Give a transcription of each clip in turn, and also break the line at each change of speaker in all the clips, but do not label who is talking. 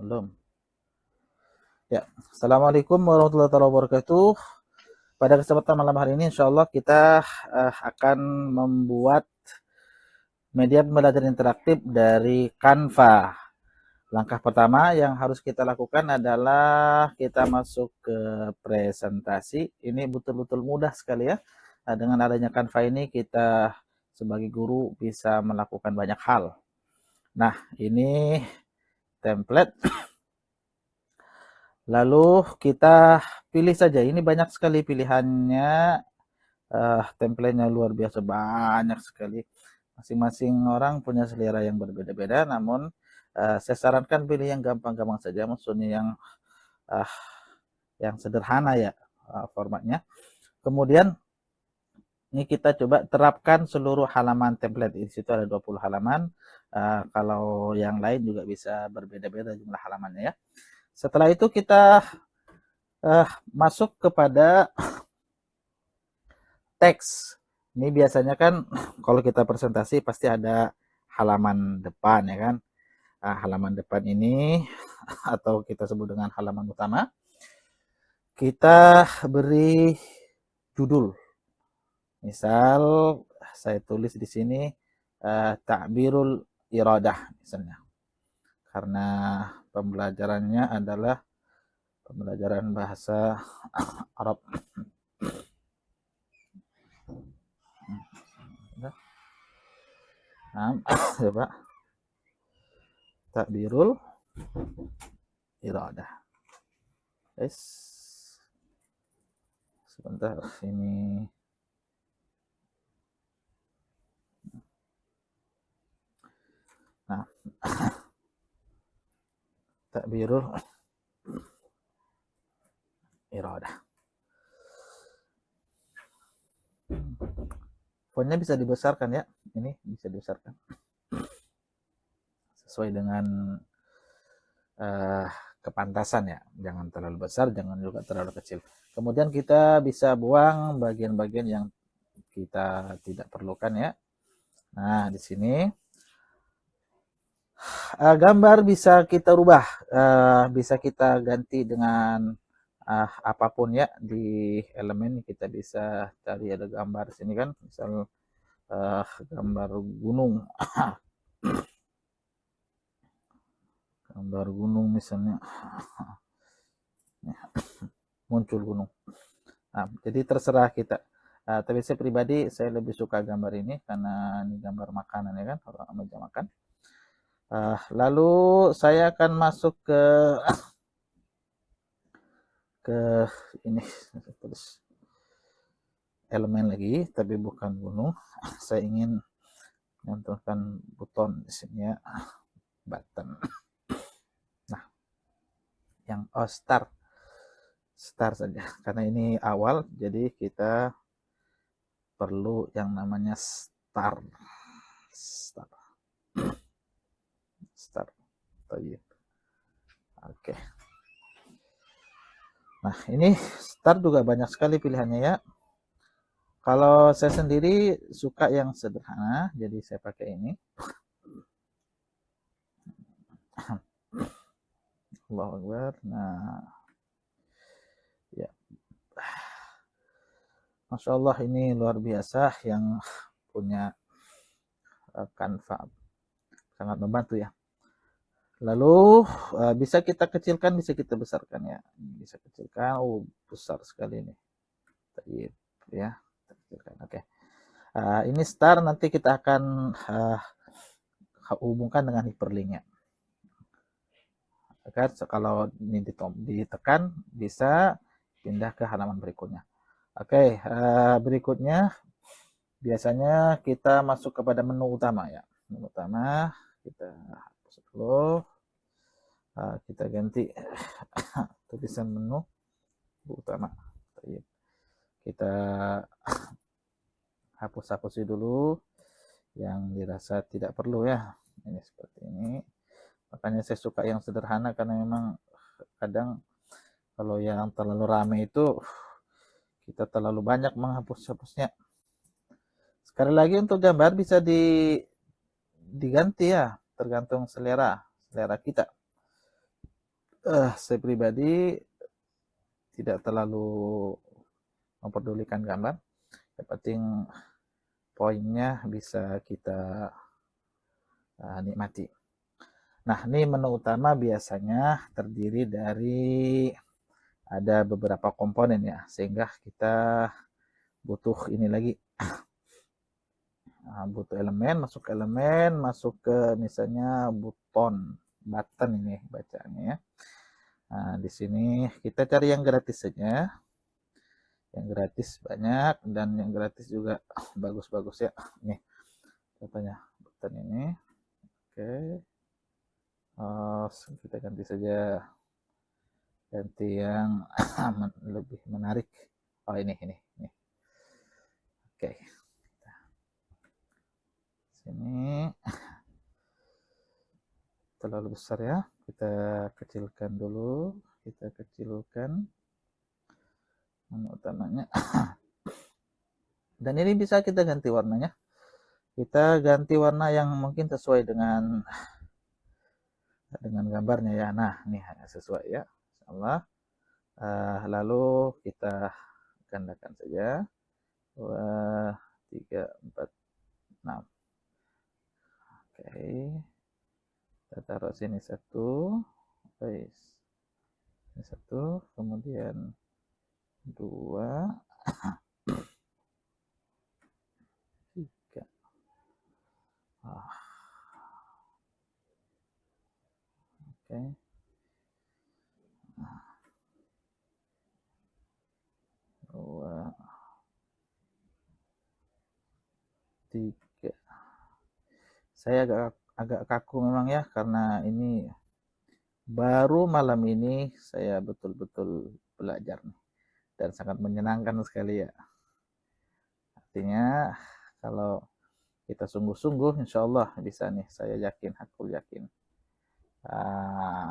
Belum. Ya, Assalamualaikum warahmatullahi wabarakatuh. Pada kesempatan malam hari ini, insya Allah kita akan membuat media pembelajaran interaktif dari Canva. Langkah pertama yang harus kita lakukan adalah kita masuk ke presentasi. Ini betul-betul mudah sekali ya. Nah, dengan adanya Canva ini kita sebagai guru bisa melakukan banyak hal. Nah, ini template. Lalu kita pilih saja. Ini banyak sekali pilihannya. Template-nya luar biasa banyak sekali. Masing-masing orang punya selera yang berbeda-beda, namun saya sarankan pilih yang gampang-gampang saja, maksudnya uh, yang sederhana ya formatnya. Kemudian ini kita coba terapkan seluruh halaman template. Di situ ada 20 halaman. Kalau yang lain juga bisa berbeda-beda jumlah halamannya ya. Setelah itu kita masuk kepada teks. Ini biasanya kan kalau kita presentasi pasti ada halaman depan ya kan. Halaman depan ini atau kita sebut dengan halaman utama. Kita beri judul. Misal saya tulis di sini Ta'birul Iradah misalnya. Karena pembelajarannya adalah pembelajaran bahasa Arab. Nah, coba Ta'birul Iradah. Yes. Sebentar ini. Nah, Ta'birul Iradah. Fontnya bisa dibesarkan ya. Ini bisa dibesarkan. Sesuai dengan kepantasan ya. Jangan terlalu besar, jangan juga terlalu kecil. Kemudian kita bisa buang bagian-bagian yang kita tidak perlukan ya. Nah, di sini gambar bisa kita rubah, bisa kita ganti dengan apapun ya. Di elemen kita bisa cari ada gambar di sini kan, misal gambar gunung. Gambar gunung misalnya. Muncul gunung. Nah, jadi terserah kita. Tapi saya pribadi saya lebih suka gambar ini karena ini gambar makanan ya kan, orang meja makan. Lalu saya akan masuk ke ini terus elemen lagi, tapi bukan gunung. Saya ingin menentukan buton di sini ya, button. Nah, yang start saja karena ini awal, jadi kita perlu yang namanya start. Oke. Nah, ini start juga banyak sekali pilihannya ya. Kalau saya sendiri suka yang sederhana, jadi saya pakai ini. Allahu Akbar. Nah, ya. Masya Allah, ini luar biasa yang punya Canva. Sangat membantu ya. Lalu bisa kita kecilkan, bisa kita besarkan ya. Bisa kecilkan, besar sekali ini. Ya, kecilkan. Oke. Ini start, nanti kita akan hubungkan dengan hyperlinknya. Kalau ini ditekan bisa pindah ke halaman berikutnya. Oke, berikutnya biasanya kita masuk kepada menu utama ya. Menu utama kita hapus dulu. Kita ganti tulisan menu utama. Kita hapus dulu yang dirasa tidak perlu ya. Ini seperti ini. Makanya saya suka yang sederhana karena memang kadang kalau yang terlalu ramai itu kita terlalu banyak menghapusnya. Sekali lagi untuk gambar bisa diganti ya, tergantung selera kita. Saya pribadi tidak terlalu memperdulikan gambar, yang penting poinnya bisa kita nikmati. Nah, ini menu utama biasanya terdiri dari ada beberapa komponen ya, sehingga kita butuh ini lagi, butuh elemen, masuk ke misalnya button ini bacanya ya. Nah, di sini kita cari yang gratis saja. Yang gratis banyak dan yang gratis juga bagus-bagus ya. Nih, contohnya button ini. Oke. Kita ganti saja, ganti yang lebih menarik. Oh, ini. Oke. Sini terlalu besar ya. Kita kecilkan dulu. Kita kecilkan menu utamanya. Dan ini bisa kita ganti warnanya. Kita ganti warna yang mungkin sesuai dengan gambarnya ya. Nah, ini sesuai ya. Insyaallah. Lalu kita gandakan saja. 2, 3, 4, 6. Oke. Kita taruh sini 1. Guys. Ini 1, kemudian 2, 3. Oke. 2, 3. Saya agak kaku memang ya, karena ini baru malam ini saya betul-betul belajar nih, dan sangat menyenangkan sekali ya. Artinya kalau kita sungguh-sungguh insya Allah bisa nih, saya yakin, aku yakin.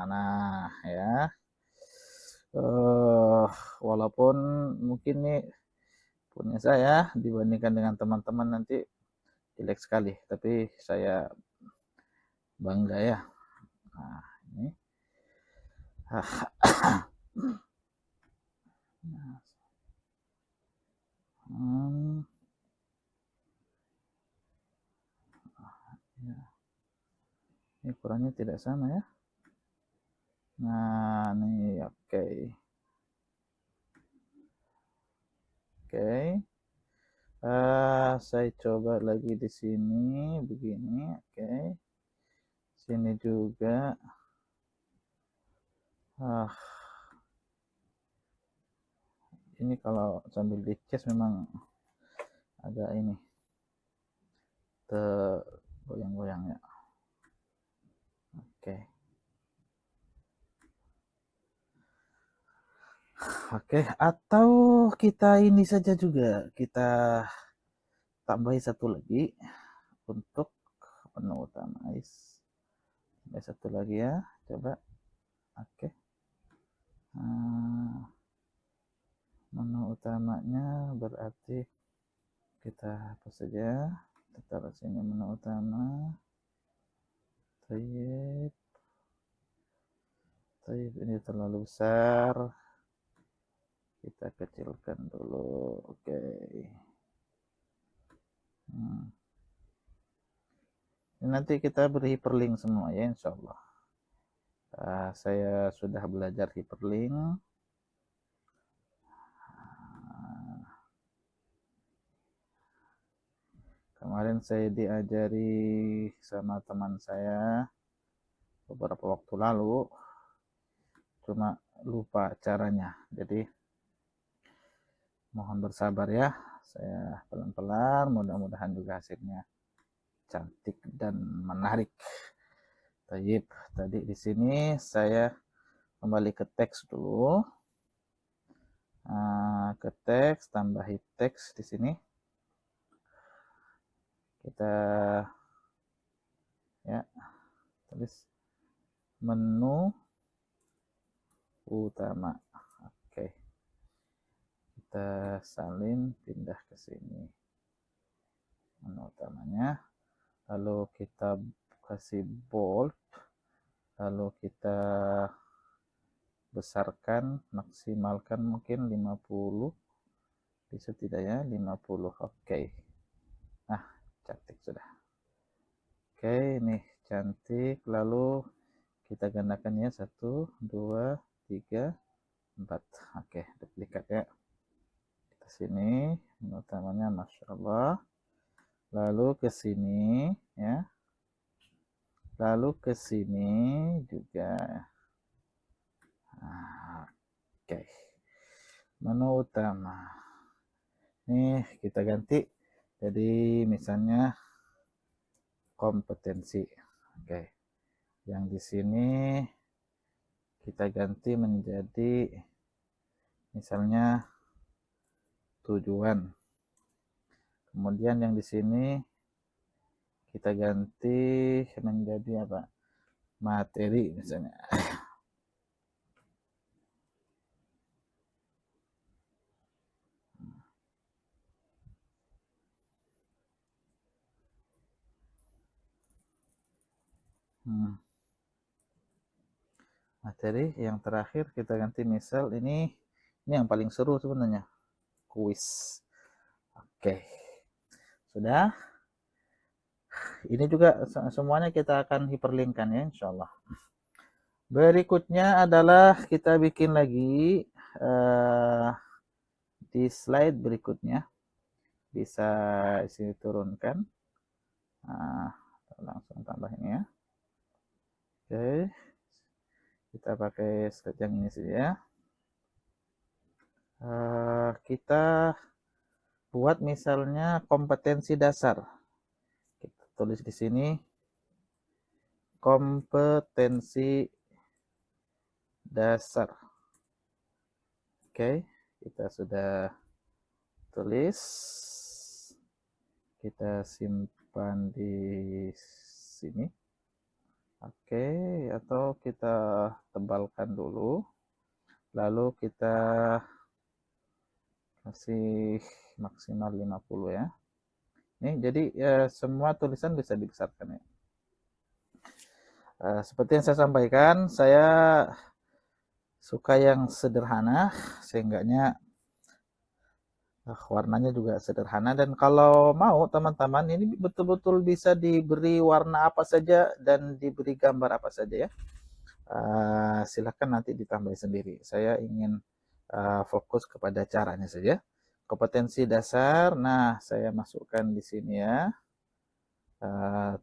Nah ya, walaupun mungkin nih punya saya dibandingkan dengan teman-teman nanti jelek sekali, tapi saya bangga ya. Nah, ini. Ya. Ini ukurannya tidak sama ya. Nah, nih oke. Oke. Saya coba lagi di sini begini, oke. Sini juga. Ini kalau sambil dicas memang agak ini tergoyang-goyang ya. Oke. Oke, atau kita ini saja juga, kita tambahi satu lagi untuk menu utama. Tambah satu lagi ya, coba. Oke. Menu utamanya berarti kita hapus saja. Kita taruh sini menu utama. Tayyip ini terlalu besar. Kita kecilkan dulu. Oke. Ini nanti kita beri hyperlink semua ya, insya Allah. Saya sudah belajar hyperlink. Kemarin saya diajari sama teman saya beberapa waktu lalu, cuma lupa caranya. Jadi mohon bersabar ya. Saya pelan-pelan, mudah-mudahan juga hasilnya cantik dan menarik. Tayyip, tadi di sini saya kembali ke teks dulu. Ke teks, tambahi teks di sini. Kita ya tulis menu utama. Oke. Kita salin, pindah ke sini. Menu utamanya. Lalu kita kasih bold. Lalu kita besarkan, maksimalkan mungkin 50, bisa tidak ya, 50. Oke. Nah, cantik sudah. Oke, ini cantik. Lalu kita gandakan ya, 1, 2, 3, 4. Oke, duplikat ya. Ke sini, utamanya Masya Allah. Lalu ke sini ya. Lalu ke sini juga. Oke. Menu utama. Nih, kita ganti. Jadi misalnya kompetensi. Oke. Yang di sini kita ganti menjadi misalnya tujuan. Kemudian yang di sini kita ganti menjadi apa? Materi misalnya. Materi yang terakhir kita ganti misal ini yang paling seru sebenarnya, kuis. Oke. Sudah. Ini juga semuanya kita akan hiperlinkkan ya insyaallah. Berikutnya adalah kita bikin lagi di slide berikutnya. Bisa sini turunkan. Nah, langsung tambah ini ya. Oke. Kita pakai slide yang ini saja. Kita buat misalnya kompetensi dasar. Kita tulis di sini kompetensi dasar. Oke, kita sudah tulis. Kita simpan di sini. Oke, atau kita tebalkan dulu. Lalu kita kasih maksimal 50 ya. Nih, jadi semua tulisan bisa dibesarkan ya. Seperti yang saya sampaikan, saya suka yang sederhana, seenggaknya warnanya juga sederhana. Dan kalau mau teman-teman, ini betul-betul bisa diberi warna apa saja dan diberi gambar apa saja ya. Silahkan nanti ditambah sendiri. Saya ingin fokus kepada caranya saja. Kompetensi dasar, nah saya masukkan di sini ya.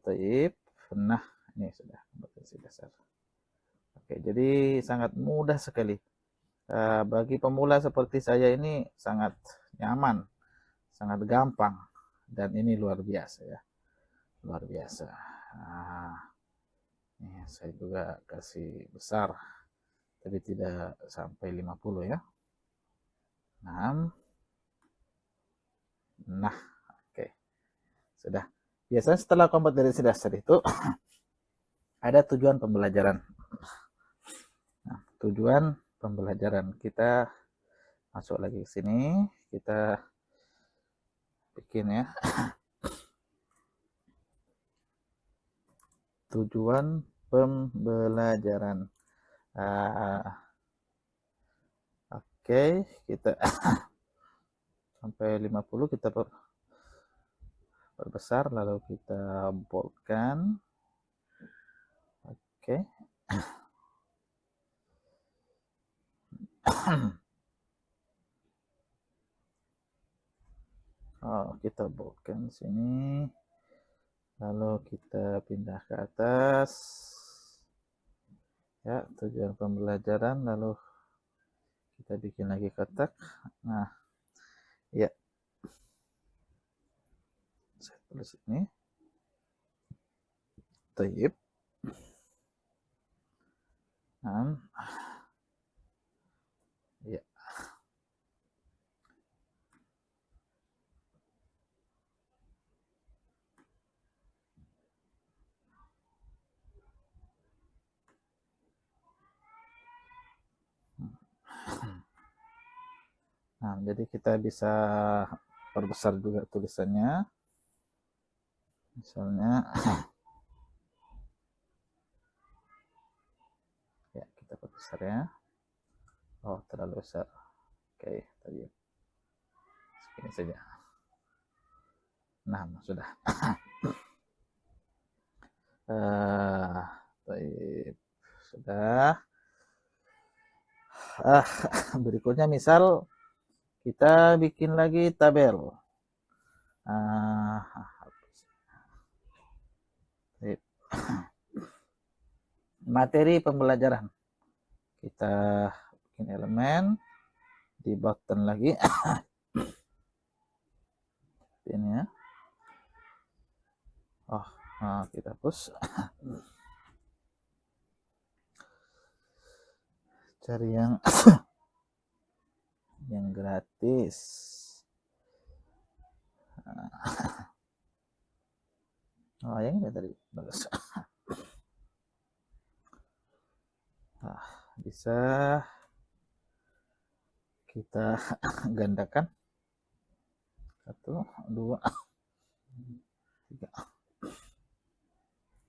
Taib. Nah, ini sudah kompetensi dasar. Oke, jadi sangat mudah sekali. Bagi pemula seperti saya ini sangat nyaman, sangat gampang, dan ini luar biasa ya, luar biasa. Ini saya juga kasih besar, tapi tidak sampai 50 ya. 6. Nah, oke, sudah. Biasanya setelah kompetensi dasar itu ada tujuan pembelajaran. Nah, tujuan pembelajaran kita masuk lagi ke sini, kita bikin ya. Tujuan pembelajaran. Oke, kita sampai 50 kita perbesar, lalu kita boldkan. Oke. Kita boldkan sini. Lalu kita pindah ke atas. Ya, tujuan pembelajaran, lalu kita bikin lagi kotak. Nah, ya. Saya tulis ini. Taib. Ya. Nah, jadi kita bisa perbesar juga tulisannya. Misalnya ya, kita perbesar ya. Oh, terlalu besar. Oke, tadi segini saja. Nah, sudah. Baik. Sudah. Berikutnya misal kita bikin lagi tabel. Materi pembelajaran. Kita bikin elemen di button lagi. Ini ya. Oh, nah kita hapus. Cari yang gratis. Oh, yang ini tadi bagus. Nah, bisa kita gandakan 1, 2, 3.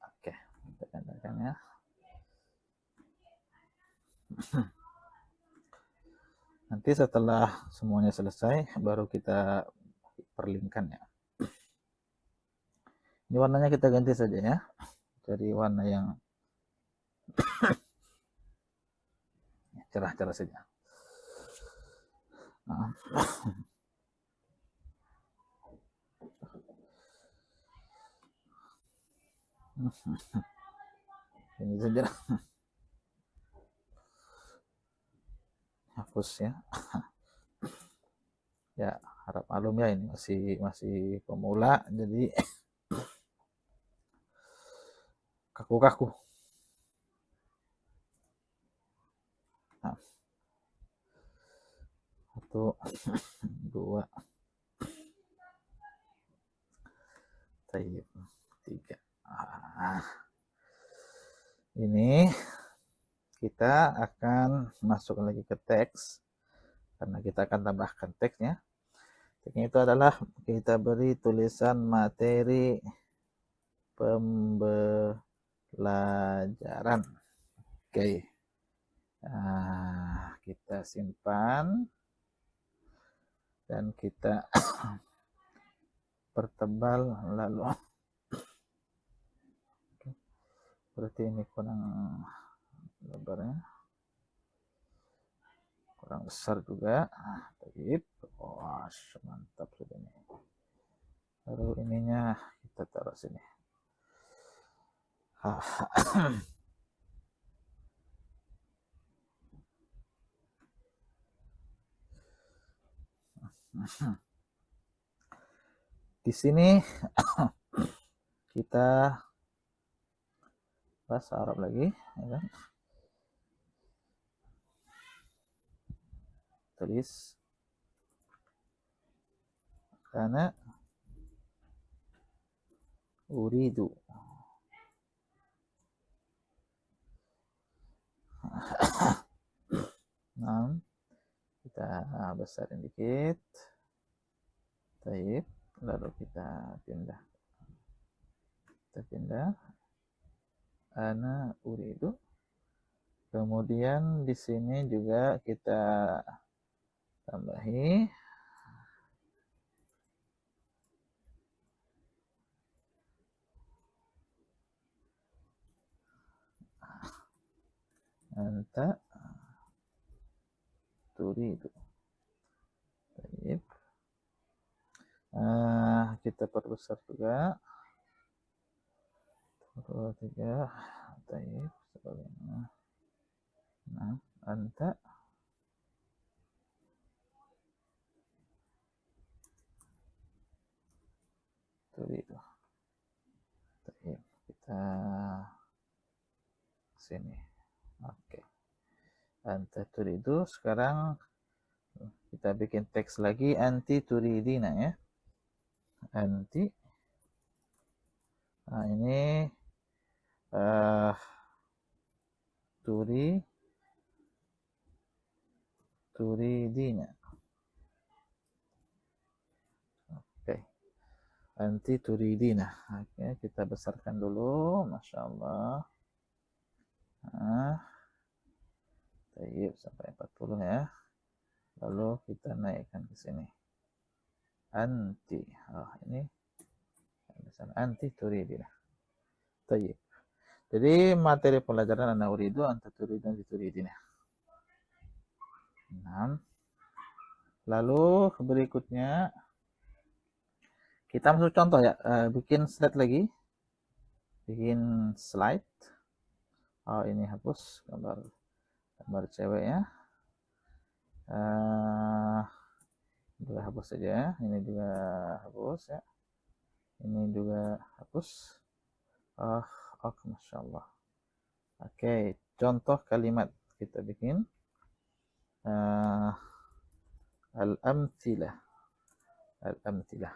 Oke, kita gandakan ya. Nanti setelah semuanya selesai baru kita perlinkkan ya. Ini warnanya kita ganti saja ya, cari warna yang cerah-cerah saja. Nah. Ini saja, hapus ya. Ya, harap maklum ya, ini masih pemula, jadi kaku-kaku. Nah, 1, 2, 3. Ini kita akan masuk lagi ke teks, karena kita akan tambahkan teksnya. Teksnya itu adalah kita beri tulisan materi pembelajaran. Oke. Nah, kita simpan dan kita pertebal lalu. Berarti ini kurang lebarnya, kurang besar juga. Baik. Wah, mantap sudah ini. Lalu ininya kita taruh sini. Di sini kita bahasa Arab lagi, ya kan? Tulis karena uridu. Nah, kita besarin dikit. Baik, lalu kita pindah. Ana uridu. Kemudian di sini juga kita tambahi anta turidu. Baik. Kita perbesar juga. 2, 3. Baik, sebagainya. Nah, anta turidu. Baik, kita sini. Oke. Anta turidu. Sekarang kita bikin teks lagi, anti turidina ya. Anti. Nah, ini turidina. Oke. Anti turidina. Oke, kita besarkan dulu. Masya Allah. Nah, Baik, sampai 40 ya. Lalu kita naikkan ke sini. Anti. Oh, ini anti turidina. Baik. Jadi materi pelajaran ana uridu anta turidu anti turidina. 6. Lalu berikutnya kita masuk contoh ya. Bikin slide lagi. Bikin slide. Oh, ini hapus gambar cewek ya. Juga hapus saja. Ini juga hapus ya. Ini juga hapus. Oh, Masya Allah. Oke, contoh kalimat kita bikin. Al-amthilah. Al-amthilah.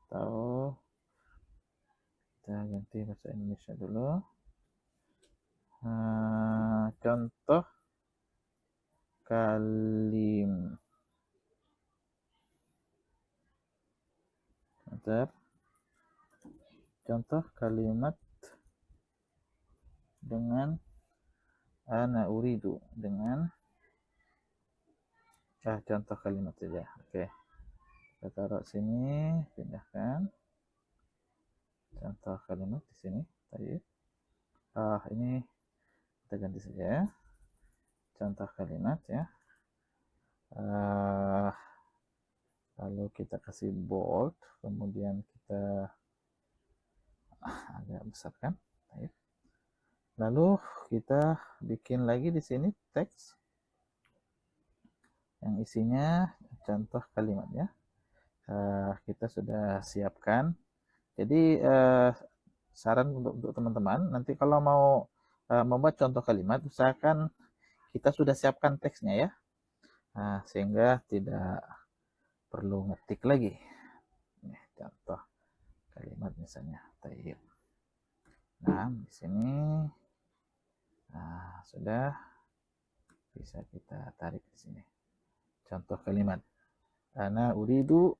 Atau kita ganti bahasa Indonesia dulu. Contoh contoh kalimat dengan ana uridu dengan contoh kalimat saja. Oke. Kita taruh sini, pindahkan contoh kalimat di sini. Baik. Ini kita ganti saja ya. Contoh kalimat ya. Lalu kita kasih bold, kemudian kita agak besarkan. Baik. Lalu kita bikin lagi di sini teks yang isinya contoh kalimatnya. Kita sudah siapkan. Jadi saran untuk teman-teman, nanti kalau mau membuat contoh kalimat, usahakan kita sudah siapkan teksnya ya, sehingga tidak perlu ngetik lagi. Nih, contoh kalimat misalnya. Nah, di sini sudah bisa kita tarik di sini. Contoh kalimat. Ana uridu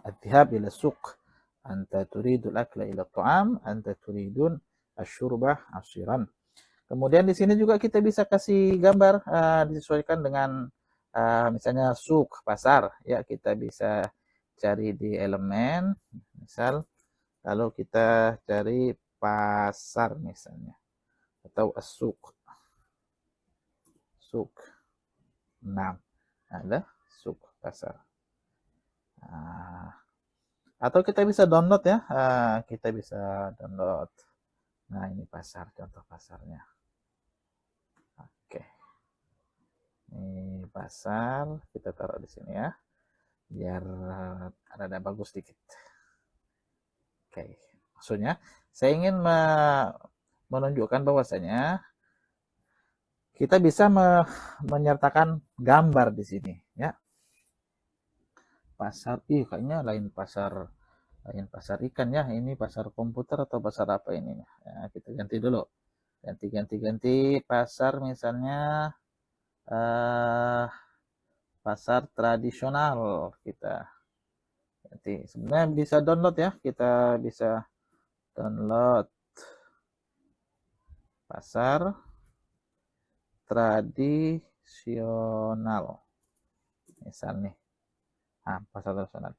الذهاب إلى السوق أنت تريد الأكل إلى الطعام أنت تريدون الشرب عصيرا. Kemudian di sini juga kita bisa kasih gambar disesuaikan dengan misalnya suk pasar ya, kita bisa cari di elemen misal, lalu kita cari pasar misalnya atau suk. Nah, ada suk pasar. Atau kita bisa download ya, kita bisa download. Nah, ini pasar, contoh pasarnya. Oke, ini pasar, kita taruh di sini ya, biar rada bagus dikit. Oke, maksudnya saya ingin menunjukkan bahwasanya kita bisa menyertakan gambar di sini ya. Pasar, kayaknya lain pasar ikan ya, ini pasar komputer atau pasar apa ini ya, kita ganti dulu, ganti pasar misalnya pasar tradisional, kita ganti. Sebenarnya bisa download ya, kita bisa download pasar tradisional misalnya. Pasar tradisional.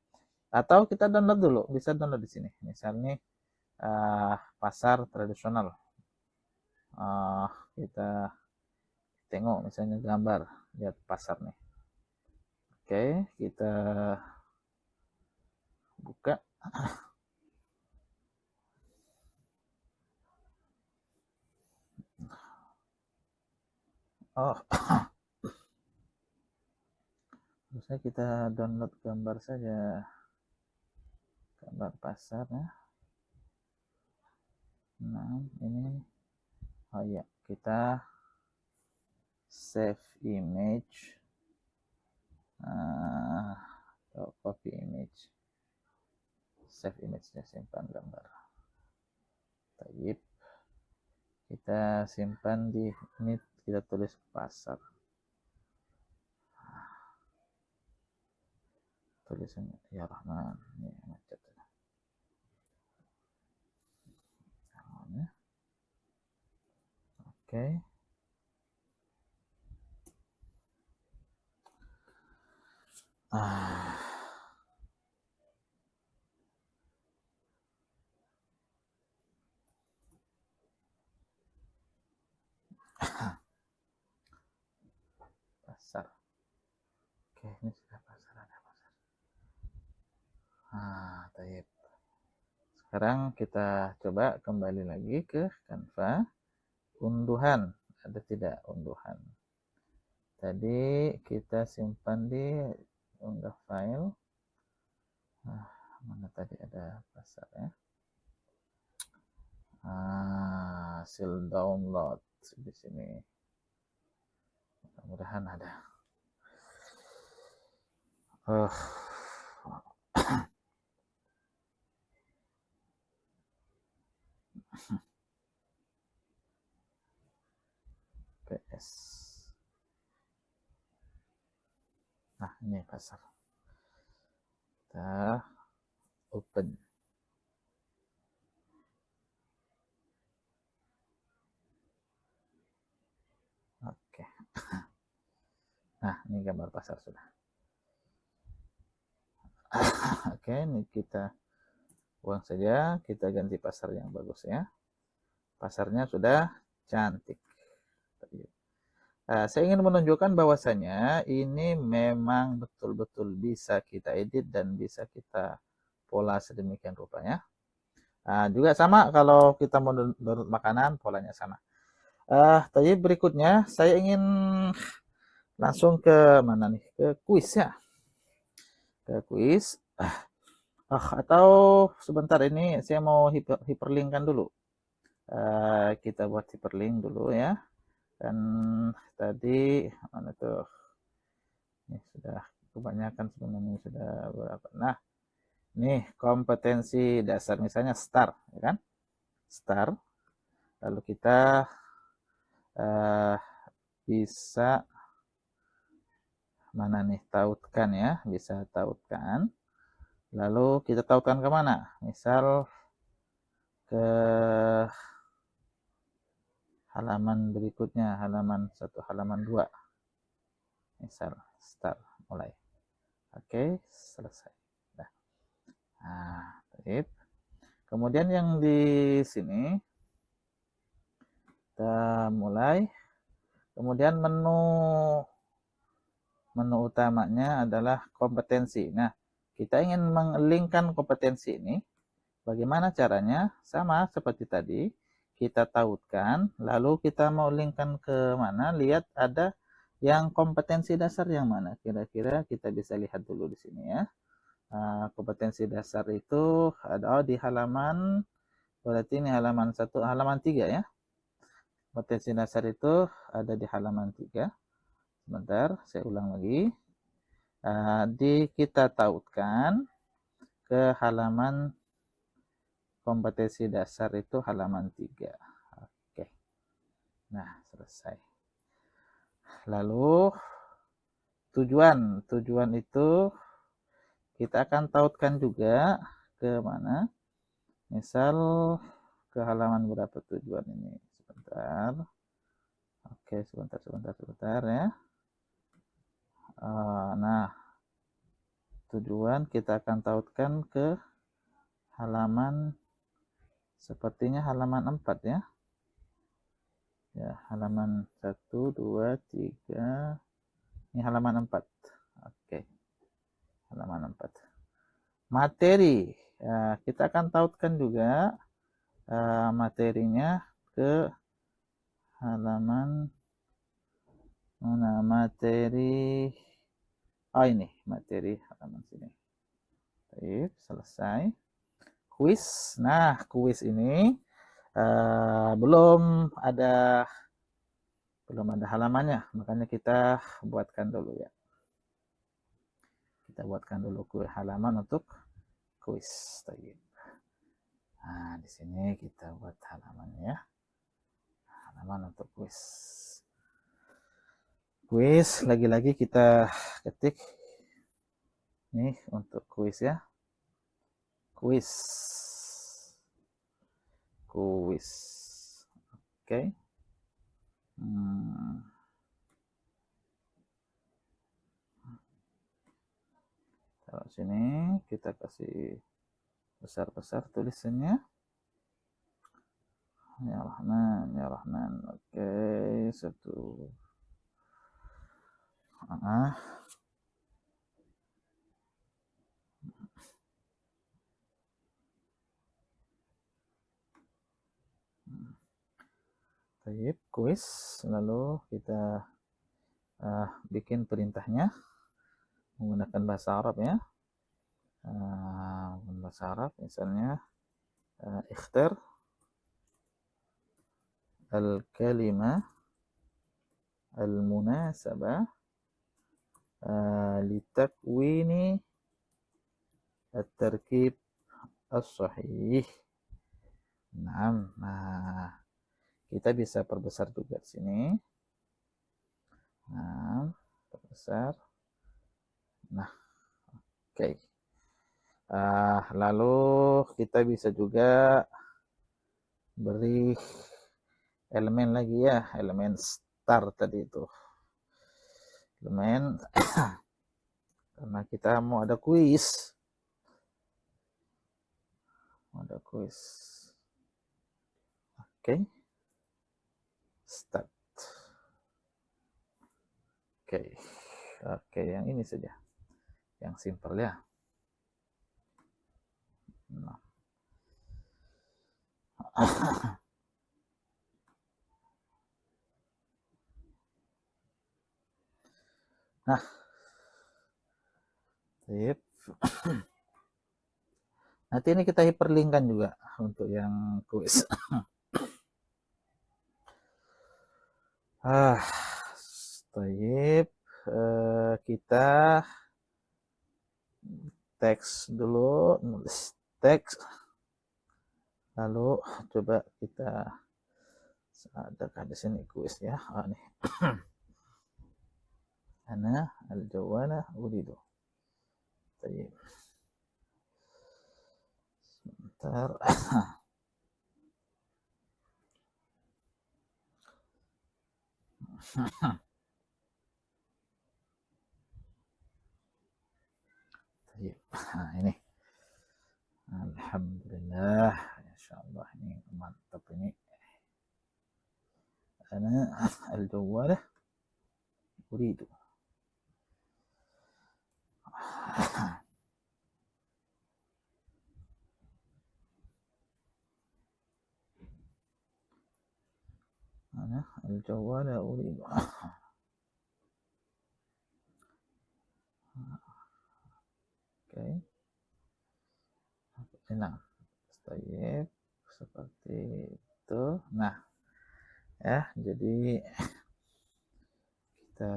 Atau kita download dulu, bisa download di sini. Misalnya pasar tradisional. Kita tengok misalnya gambar, lihat pasar nih. Oke, kita buka. Harusnya kita download gambar saja, gambar pasar ya. Nah, ini ya, kita save image, copy image, save image-nya, simpan gambar. Baik, kita simpan di ini, kita tulis pasar, tulisannya ya Rahman, ini macet. Oke. Ah. Pasar. Oke, ini sudah pasar, ada pasar. Taib. Sekarang kita coba kembali lagi ke Canva. Unduhan, ada tidak unduhan? Tadi kita simpan di unggah file. Mana tadi ada pasar ya? Hasil download di sini. Mudah-mudahan ada. PS. Nah, ini pasar. Kita open. Oke. Nah, ini gambar pasar sudah. Oke, ini kita buang saja, kita ganti pasar yang bagus ya. Pasarnya sudah cantik. Saya ingin menunjukkan bahwasanya ini memang betul-betul bisa kita edit dan bisa kita pola sedemikian rupanya. Juga sama kalau kita mau download makanan, polanya sama. Tadi berikutnya saya ingin langsung ke mana nih? Ke kuis ya. Ke kuis. Atau sebentar ini saya mau hiperlinkkan dulu. Kita buat hyperlink dulu ya. Dan tadi mana tuh? Ini sudah kebanyakan sebenarnya, sudah berapa. Nah, nih kompetensi dasar misalnya STAR, ya kan? STAR. Lalu kita bisa mana nih, tautkan ya, bisa tautkan. Lalu kita tautkan kemana? Misal ke halaman berikutnya, halaman 1, halaman 2. Misal start, mulai. Oke, selesai. Nah, baik. Kemudian yang di sini kita mulai. Kemudian menu utamanya adalah kompetensi. Nah, kita ingin menglinkkan kompetensi ini. Bagaimana caranya? Sama seperti tadi, kita tautkan, lalu kita mau linkkan ke mana, lihat ada yang kompetensi dasar yang mana. Kira-kira kita bisa lihat dulu di sini ya. Kompetensi dasar itu ada di halaman, berarti ini halaman 1, halaman 3 ya. Kompetensi dasar itu ada di halaman 3. Sebentar, saya ulang lagi. Kita tautkan ke halaman kompetensi dasar itu halaman 3. Oke. Nah, selesai. Lalu tujuan itu kita akan tautkan juga ke mana? Misal ke halaman berapa tujuan ini? Sebentar. Oke, sebentar ya. Nah, tujuan kita akan tautkan ke halaman, sepertinya halaman 4 ya. Ya, halaman 1, 2, 3. Ini halaman 4. Oke. Halaman 4. Materi. Ya, kita akan tautkan juga materinya ke halaman mana, materi. Ini materi halaman sini. Baik, selesai. Kuis. Nah, kuis ini belum ada halamannya, makanya kita buatkan dulu ya. Kita buatkan dulu halaman untuk kuis. Nah, di sini kita buat halamannya ya. Halaman untuk kuis. Kuis, lagi-lagi kita ketik nih untuk kuis ya. Kuis. Oke. Taruh sini, kita kasih besar-besar tulisannya. Ya Rahman, ya Rahman. Oke, satu. Baik, kuis. Lalu kita bikin perintahnya menggunakan bahasa Arab ya. Bahasa Arab misalnya ikhtar al-kalimah al-munasabah litakwini at-tarkib as-sahih. Nah, kita bisa perbesar juga di sini. Nah, perbesar. Nah, oke. Lalu kita bisa juga beri elemen lagi ya, elemen start tadi itu. Elemen karena kita mau ada kuis. Oke. Start. Oke, yang ini saja. Yang simple ya. Nah, sip. Nanti ini kita hyperlinkkan juga untuk yang kuis. Sip. Kita teks dulu, nulis teks. Lalu coba kita ada di sini kuis ya. Nih. Ana al-jawala uridu. Baik. Sebentar. Nah, ini. Alhamdulillah. Insyaallah ini mantap ini. Ana al-jawala uridu. Ana al-jawala uridu. Oke. Nah, seperti itu. Nah, ya, jadi kita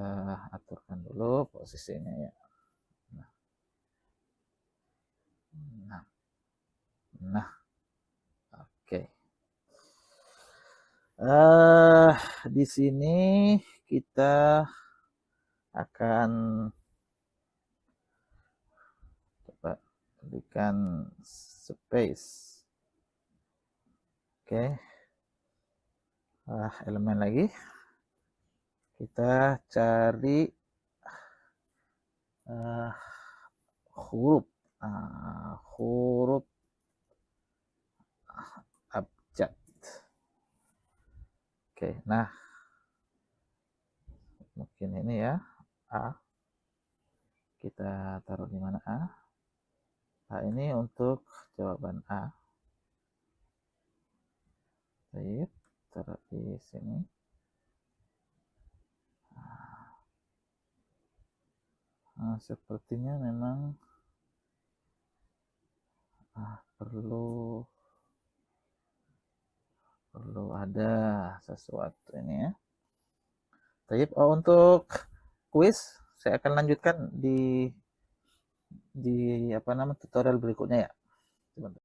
aturkan dulu posisinya ya. Nah, oke. Di sini kita akan coba berikan space. Oke. Elemen lagi. Kita cari huruf abjad. Oke, nah mungkin ini ya A. Kita taruh di mana A? A ini untuk jawaban A. Baik, taruh di sini. Nah, sepertinya memang perlu ada sesuatu ini ya. Baik, untuk kuis saya akan lanjutkan di tutorial berikutnya ya. Sebentar.